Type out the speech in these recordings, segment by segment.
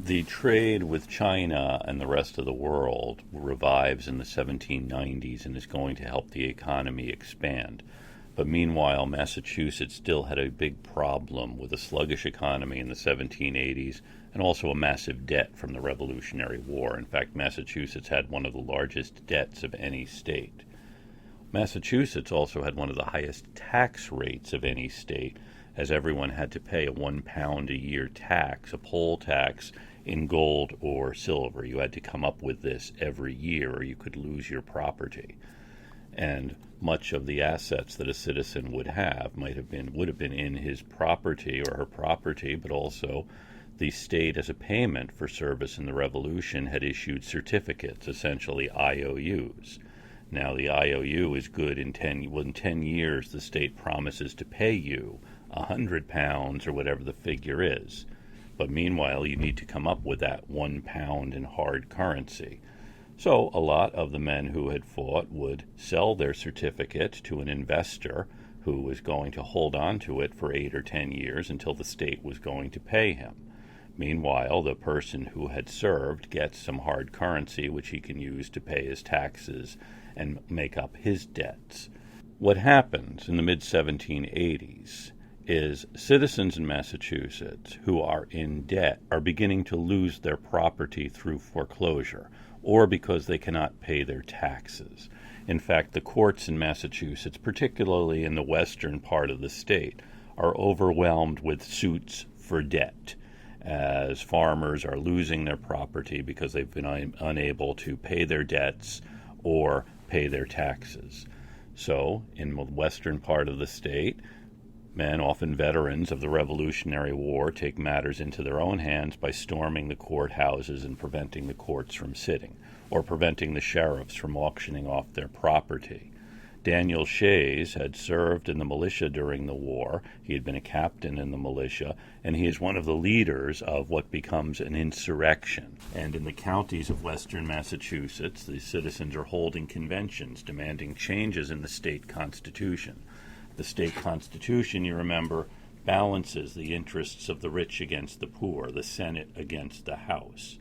The trade with China and the rest of the world revives in the 1790s and is going to help the economy expand. But meanwhile, Massachusetts still had a big problem with a sluggish economy in the 1780s and also a massive debt from the Revolutionary War. In fact, Massachusetts had one of the largest debts of any state. Massachusetts also had one of the highest tax rates of any state, as everyone had to pay a £1 a year tax, a poll tax, in gold or silver. You had to come up with this every year or you could lose your property. And much of the assets that a citizen would have would have been in his property or her property, but also the state, as a payment for service in the Revolution, had issued certificates, essentially IOUs. Now, the IOU is good in 10 years. The state promises to pay you £100 or whatever the figure is. But meanwhile, you need to come up with that £1 in hard currency. So a lot of the men who had fought would sell their certificate to an investor who was going to hold on to it for 8 or 10 years until the state was going to pay him. Meanwhile, the person who had served gets some hard currency which he can use to pay his taxes and make up his debts. What happens in the mid-1780s is citizens in Massachusetts who are in debt are beginning to lose their property through foreclosure or because they cannot pay their taxes. In fact, the courts in Massachusetts, particularly in the western part of the state, are overwhelmed with suits for debt, as farmers are losing their property because they've been unable to pay their debts or pay their taxes. So, in the western part of the state, men, often veterans of the Revolutionary War, take matters into their own hands by storming the courthouses and preventing the courts from sitting, or preventing the sheriffs from auctioning off their property. Daniel Shays had served in the militia during the war. He had been a captain in the militia, and he is one of the leaders of what becomes an insurrection. And in the counties of western Massachusetts, the citizens are holding conventions demanding changes in the state constitution. The state constitution, you remember, balances the interests of the rich against the poor, the Senate against the House.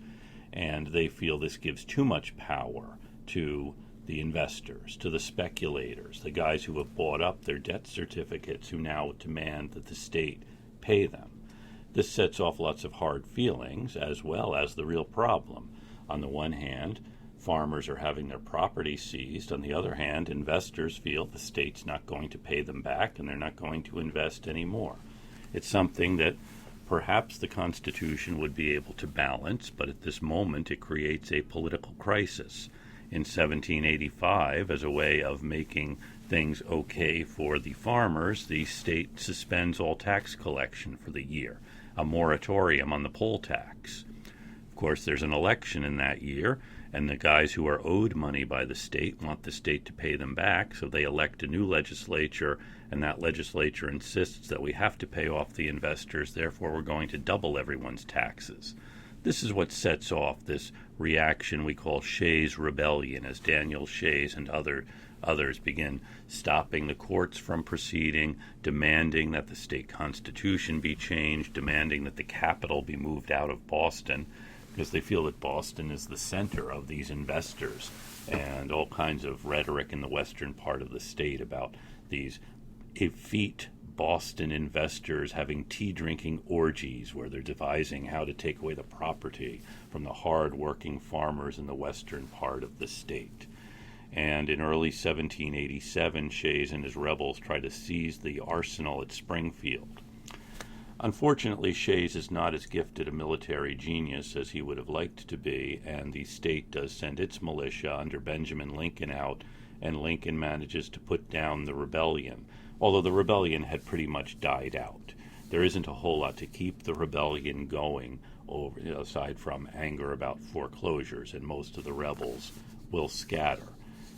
And they feel this gives too much power to the investors, to the speculators, the guys who have bought up their debt certificates who now demand that the state pay them. This sets off lots of hard feelings as well as the real problem. On the one hand, farmers are having their property seized. On the other hand, investors feel the state's not going to pay them back and they're not going to invest anymore. It's something that perhaps the Constitution would be able to balance, but at this moment it creates a political crisis. In 1785, as a way of making things okay for the farmers, the state suspends all tax collection for the year, a moratorium on the poll tax. Of course, there's an election in that year, and the guys who are owed money by the state want the state to pay them back, so they elect a new legislature, and that legislature insists that we have to pay off the investors, therefore we're going to double everyone's taxes. This is what sets off this reaction we call Shays Rebellion, as Daniel Shays and others begin stopping the courts from proceeding, demanding that the state constitution be changed, demanding that the capital be moved out of Boston, because they feel that Boston is the center of these investors, and all kinds of rhetoric in the western part of the state about these effete Boston investors having tea-drinking orgies where they're devising how to take away the property from the hard-working farmers in the western part of the state. And in early 1787, Shays and his rebels try to seize the arsenal at Springfield. Unfortunately, Shays is not as gifted a military genius as he would have liked to be, and the state does send its militia under Benjamin Lincoln out, and Lincoln manages to put down the rebellion, although the rebellion had pretty much died out. There isn't a whole lot to keep the rebellion going, aside from anger about foreclosures, and most of the rebels will scatter.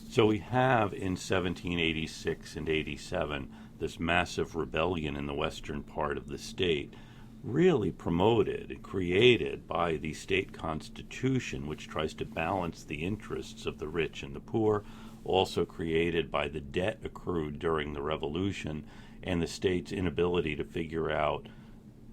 So we have in 1786 and 87 this massive rebellion in the western part of the state, really promoted and created by the state constitution, which tries to balance the interests of the rich and the poor, also created by the debt accrued during the Revolution and the state's inability to figure out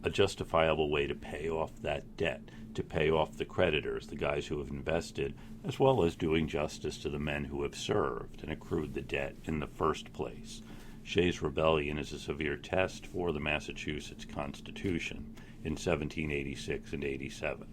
a justifiable way to pay off that debt, to pay off the creditors, the guys who have invested, as well as doing justice to the men who have served and accrued the debt in the first place. Shays Rebellion is a severe test for the Massachusetts Constitution in 1786 and 87.